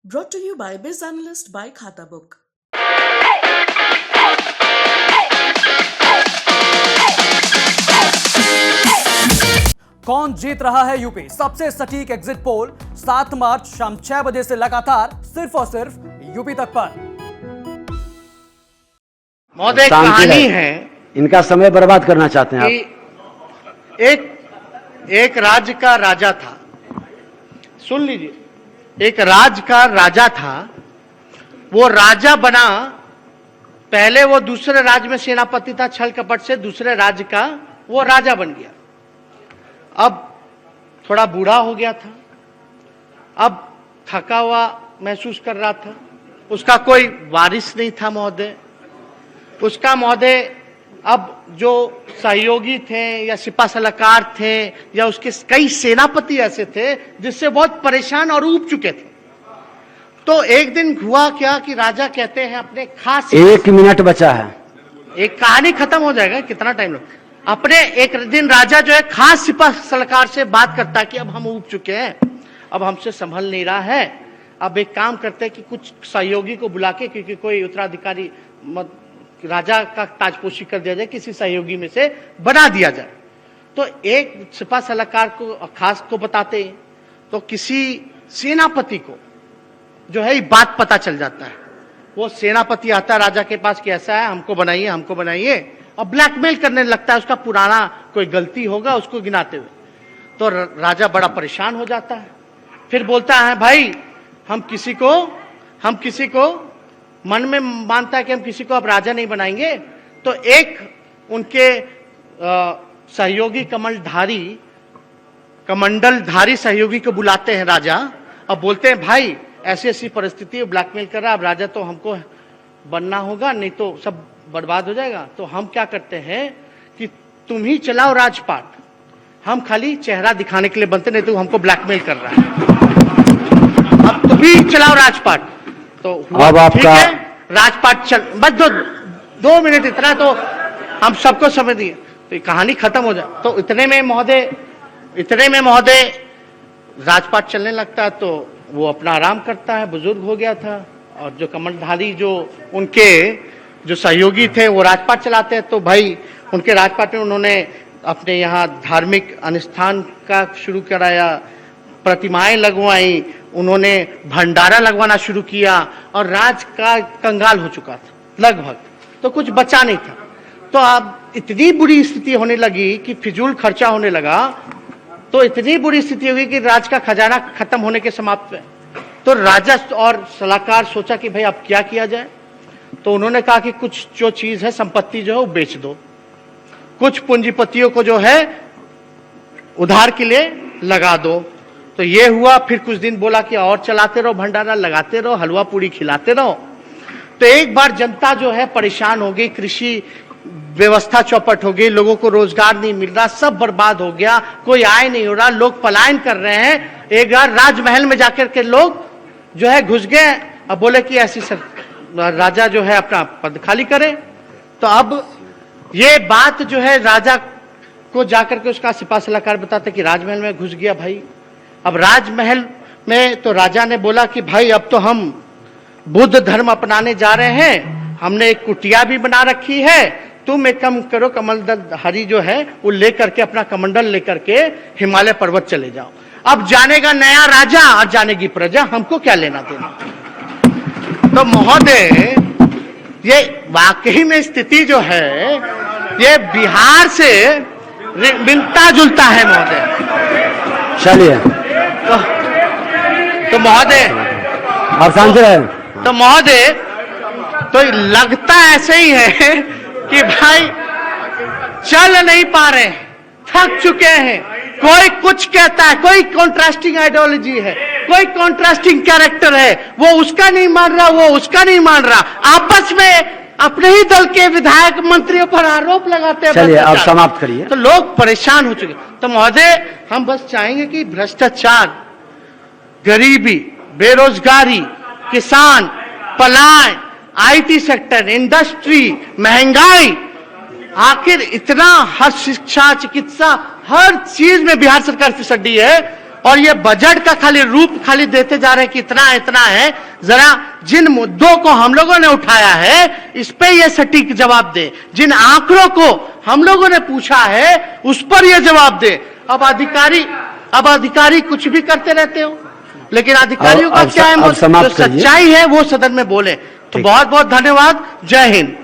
Brought to you by Biz Analyst by Khata Book. कौन जीत रहा है यूपी? सबसे सटीक एग्जिट पोल 7 मार्च शाम 6 बजे से लगातार सिर्फ और सिर्फ यूपी तक पर। महोदय, कहानी है, इनका समय बर्बाद करना चाहते हैं आप। एक राज्य का राजा था। सुन लीजिए, एक राज्य का राजा था। वो राजा बना, पहले वो दूसरे राज्य में सेनापति था, छल कपट से दूसरे राज्य का वो राजा बन गया। अब थोड़ा बूढ़ा हो गया था, अब थका हुआ महसूस कर रहा था। उसका कोई वारिस नहीं था महोदय। उसका महोदय अब जो सहयोगी थे या सिपा सलाहकार थे या उसके कई सेनापति ऐसे थे जिससे बहुत परेशान और ऊब चुके थे। तो एक दिन हुआ क्या कि राजा कहते हैं अपने खास, 1 मिनट बचा है, एक कहानी खत्म हो जाएगा, कितना टाइम लग। अपने एक दिन राजा जो है खास सिपा सलाहकार से बात करता है कि अब हम ऊब चुके हैं, अब हमसे संभल नहीं रहा है, अब एक काम करते हैं कि कुछ सहयोगी को बुला के, क्योंकि कोई उत्तराधिकारी राजा का ताजपोशी कर दिया जाए, किसी सहयोगी में से बना दिया जाए। तो एक सिपा सलाहकार को खास को बताते हैं, तो किसी सेनापति को जो है बात पता चल जाता है। वो सेनापति आता है राजा के पास कि ऐसा है, हमको बनाइए, हमको बनाइए, और ब्लैकमेल करने लगता है। उसका पुराना कोई गलती होगा उसको गिनाते हुए। तो राजा बड़ा परेशान हो जाता है। फिर बोलता है, भाई हम किसी को मन में मानता है कि हम किसी को अब राजा नहीं बनाएंगे। तो एक उनके सहयोगी कमंडलधारी सहयोगी को बुलाते हैं राजा। अब बोलते हैं, भाई ऐसी ऐसी परिस्थिति है, ब्लैकमेल कर रहा है, अब राजा तो हमको बनना होगा, नहीं तो सब बर्बाद हो जाएगा। तो हम क्या करते हैं कि तुम ही चलाओ राजपाट, हम खाली चेहरा दिखाने के लिए बनते, नहीं तो हमको ब्लैकमेल कर रहा है, अब तुम ही चलाओ राजपाट। तो अब आपका राजपाट चल, बस 2 मिनट, इतना तो हम सबको समझ दिए, तो कहानी खत्म हो जाए। तो इतने में महोदय राजपाट चलने लगता है। तो वो अपना आराम करता है, बुजुर्ग हो गया था, और जो कमंडलधारी जो उनके जो सहयोगी थे वो राजपाट चलाते हैं। तो भाई उनके राजपाट में उन्होंने अपने यहाँ धार्मिक अनुष्ठान का शुरू कराया, प्रतिमाएं लगवाई, उन्होंने भंडारा लगवाना शुरू किया, और राज का कंगाल हो चुका था लगभग, तो कुछ बचा नहीं था। तो अब इतनी बुरी स्थिति होने लगी कि फिजूल खर्चा होने लगा। तो इतनी बुरी स्थिति हुई कि राज का खजाना खत्म होने के समाप्त है। तो राजा और सलाहकार सोचा कि भाई अब क्या किया जाए। तो उन्होंने कहा कि कुछ जो चीज है, संपत्ति जो है वो बेच दो, कुछ पूंजीपतियों को जो है उधार के लिए लगा दो। तो ये हुआ। फिर कुछ दिन बोला कि और चलाते रहो, भंडारा लगाते रहो, हलवा पूड़ी खिलाते रहो। तो एक बार जनता जो है परेशान हो गई, कृषि व्यवस्था चौपट हो गई, लोगों को रोजगार नहीं मिल रहा, सब बर्बाद हो गया, कोई आय नहीं हो रहा, लोग पलायन कर रहे हैं। एक बार राजमहल में जाकर के लोग जो है घुस गए, अब बोले कि ऐसी राजा जो है अपना पद खाली करे। तो अब ये बात जो है राजा को जाकर के उसका सिपा सलाहकार बताते कि राजमहल में घुस गया भाई। अब राजमहल में तो राजा ने बोला कि भाई अब तो हम बुद्ध धर्म अपनाने जा रहे हैं, हमने एक कुटिया भी बना रखी है, तुम एक काम करो, कमंडलधारी जो है वो लेकर के अपना कमंडल लेकर के हिमालय पर्वत चले जाओ। अब जानेगा नया राजा और जानेगी प्रजा, हमको क्या लेना देना। तो महोदय ये वाकई में स्थिति जो है ये बिहार से मिलता जुलता है महोदय। चलिए तो महोदय आप शांत रहे। तो महोदय तो लगता ऐसे ही है कि भाई चल नहीं पा रहे, थक चुके हैं। कोई कुछ कहता है, कोई कॉन्ट्रास्टिंग आइडियोलॉजी है, कोई कॉन्ट्रास्टिंग कैरेक्टर है, वो उसका नहीं मान रहा, वो उसका नहीं मान रहा, आपस में अपने ही दल के विधायक मंत्रियों पर आरोप लगाते हैं। चलिए आप समाप्त करिए। तो लोग परेशान हो चुके। तो महोदय हम बस चाहेंगे कि भ्रष्टाचार, गरीबी, बेरोजगारी, किसान, पलायन, आईटी सेक्टर, इंडस्ट्री, महंगाई, आखिर इतना हर शिक्षा, चिकित्सा, हर चीज में बिहार सरकार फिसड्डी है। और ये बजट का खाली रूप खाली देते जा रहे हैं कि इतना इतना है। जरा जिन मुद्दों को हम लोगों ने उठाया है इस पे ये सटीक जवाब दे। जिन आंकड़ों को हम लोगों ने पूछा है उस पर ये जवाब दे। अब अधिकारी कुछ भी करते रहते हो, लेकिन अधिकारियों का क्या है, जो सच्चाई है वो सदन में बोले। तो बहुत बहुत धन्यवाद। जय हिंद।